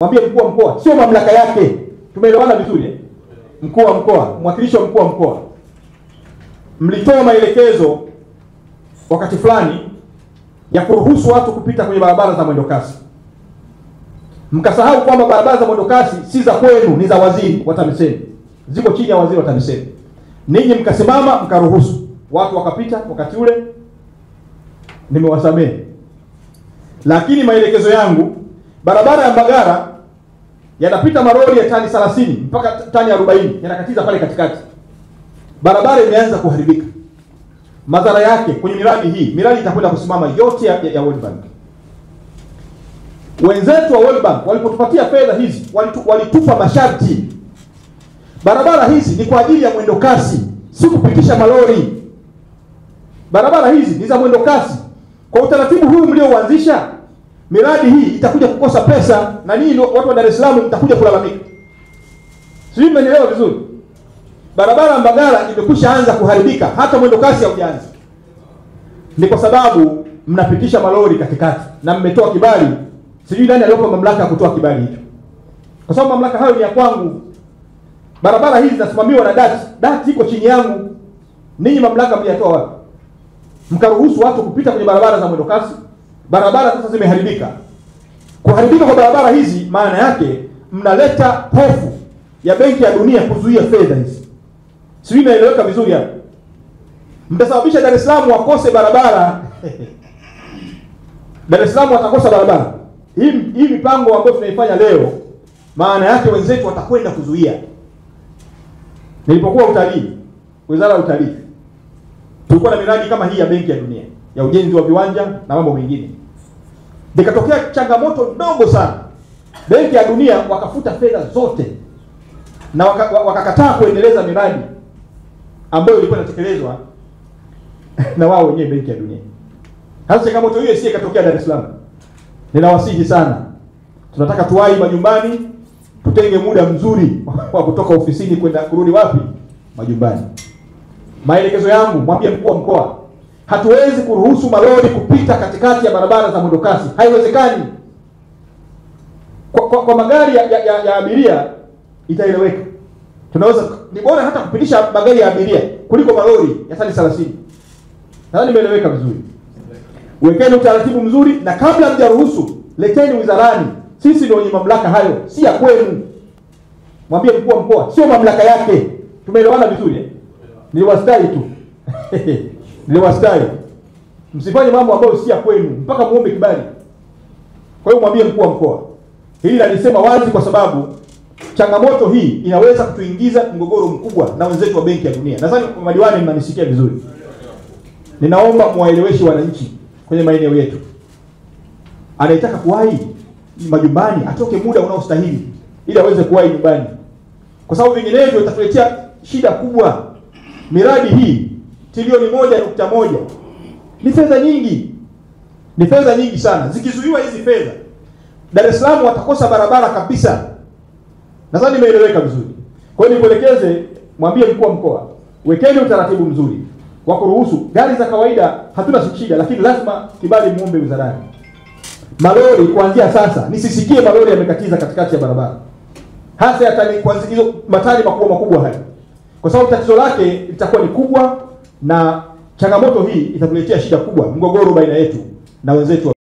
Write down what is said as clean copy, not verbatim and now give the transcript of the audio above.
Mwambie mkuu wa mkoa, sio mamlaka yake. Tumeelewana vizuri eh? Mkuu wa mkoa, mwakilishi wa mkuu wa mkoa, mlitoa maelekezo wakati fulani ya kuruhusu watu kupita kwenye barabara za mwendo kasi. Mkasahau kwamba barabara za mwendo kasi si za kwenu, ni za waziri wa TAMISEMI. Ziko chini ya waziri wa TAMISEMI. Ninyi mkasimama mkaruhusu watu wakapita wakati ule, nimewasamehe. Lakini maelekezo yangu, barabara ya Mbagara yanapita malori ya tani 30 mpaka tani 40 yanakatiza pale katikati. Barabara imeanza kuharibika. Madhara yake kwenye miradi hii, miradi itakwenda kusimama yote ya World Bank. Wenzetu wa World Bank walipotupatia fedha hizi, walitupa masharti. Barabara hizi ni kwa ajili ya mwendo kasi, si kupitisha malori. Barabara hizi ni za mwendo kasi. Kwa utaratibu huu mliouanzisha, miradi hii itakuja kukosa pesa na ninyi watu wa Dar es Salaam mtakuja kulalamika. Sijui mnaelewa vizuri. Barabara Mbagala imekwisha anza kuharibika, hata mwendo kasi haujaanza. Ni kwa sababu mnapitisha malori katikati na mmetoa kibali. Sijui nani aliyopa mamlaka ya kutoa kibali hicho. Kwa sababu mamlaka hayo ni ya kwangu. Barabara hizi zinasimamiwa na DART. DART iko chini yangu. Ninyi mamlaka mliyatoa wapi? Mkaruhusu watu kupita kwenye barabara za mwendo kasi. Barabara sasa zimeharibika. Kuharibika kwa barabara hizi maana yake mnaleta hofu ya Benki ya Dunia kuzuia fedha hizi. Sijui inaeleweka vizuri hapo. Mtasababisha Dar es Salaam wakose barabara. Dar es Salaam watakosa barabara. Hii mipango ambayo tunaifanya leo, maana yake wenzetu watakwenda kuzuia. Nilipokuwa utalii, Wizara ya Utalii, tulikuwa na miradi kama hii ya Benki ya Dunia ya ujenzi wa viwanja na mambo mengine. Nikatokea changamoto ndogo sana. Benki ya Dunia wakafuta fedha zote na wakakataa kuendeleza miradi ambayo ilikuwa inatekelezwa na wao wenyewe Benki ya Dunia. Hasa changamoto hiyo si ikatokea Dar es Salaam. Ninawasihi sana, tunataka tuwahi majumbani, tutenge muda mzuri wa kutoka ofisini kwenda kurudi wapi? Majumbani. Maelekezo yangu, mwambie mkuu wa mkoa, hatuwezi kuruhusu malori kupita katikati ya barabara za mwendo kasi. Haiwezekani. Kwa magari ya abiria itaeleweka. Tunaweza, ni bora hata kupitisha magari ya abiria kuliko malori ya tani 30. Nadhani nimeeleweka vizuri. Wekeni utaratibu mzuri, na kabla mjaruhusu, leteni wizarani. Sisi ndio wenye mamlaka hayo, si ya kwenu. Mwambie mkuu wa mkoa, sio mamlaka yake. Tumeelewana vizuri eh? Niliwastai tu. Niliwastai. Msifanye mambo ambayo si ya kwenu mpaka muombe kibali. Kwa hiyo mwambie mkuu wa mkoa. Hili nalisema wazi kwa sababu changamoto hii inaweza kutuingiza mgogoro mkubwa na wenzetu wa Benki ya Dunia. Nadhani madiwani mnanisikia vizuri. Ninaomba muwaeleweshe wananchi kwenye maeneo yetu. Anayetaka kuwahi majumbani atoke muda unaostahili ili aweze kuwahi nyumbani. Kwa sababu vinginevyo itatuletea shida kubwa. Miradi hii trilioni 1.1 ni fedha nyingi. Ni fedha nyingi sana. Zikizuiwa hizi fedha, Dar es Salaam watakosa barabara kabisa. Nadhani nimeeleweka vizuri. Kwa hiyo nikuelekeze, mwambie mkuu wa mkoa, wekeni utaratibu mzuri wa kuruhusu gari za kawaida. Hatuna shida, lakini lazima kibali muombe wizarani. Malori kuanzia sasa nisisikie malori yamekatiza katikati ya barabara. Hasa yatani kuanzia hizo matani makubwa haya. Kwa sababu tatizo lake litakuwa ni kubwa, na changamoto hii itatuletea shida kubwa, mgogoro baina yetu na wenzetu wa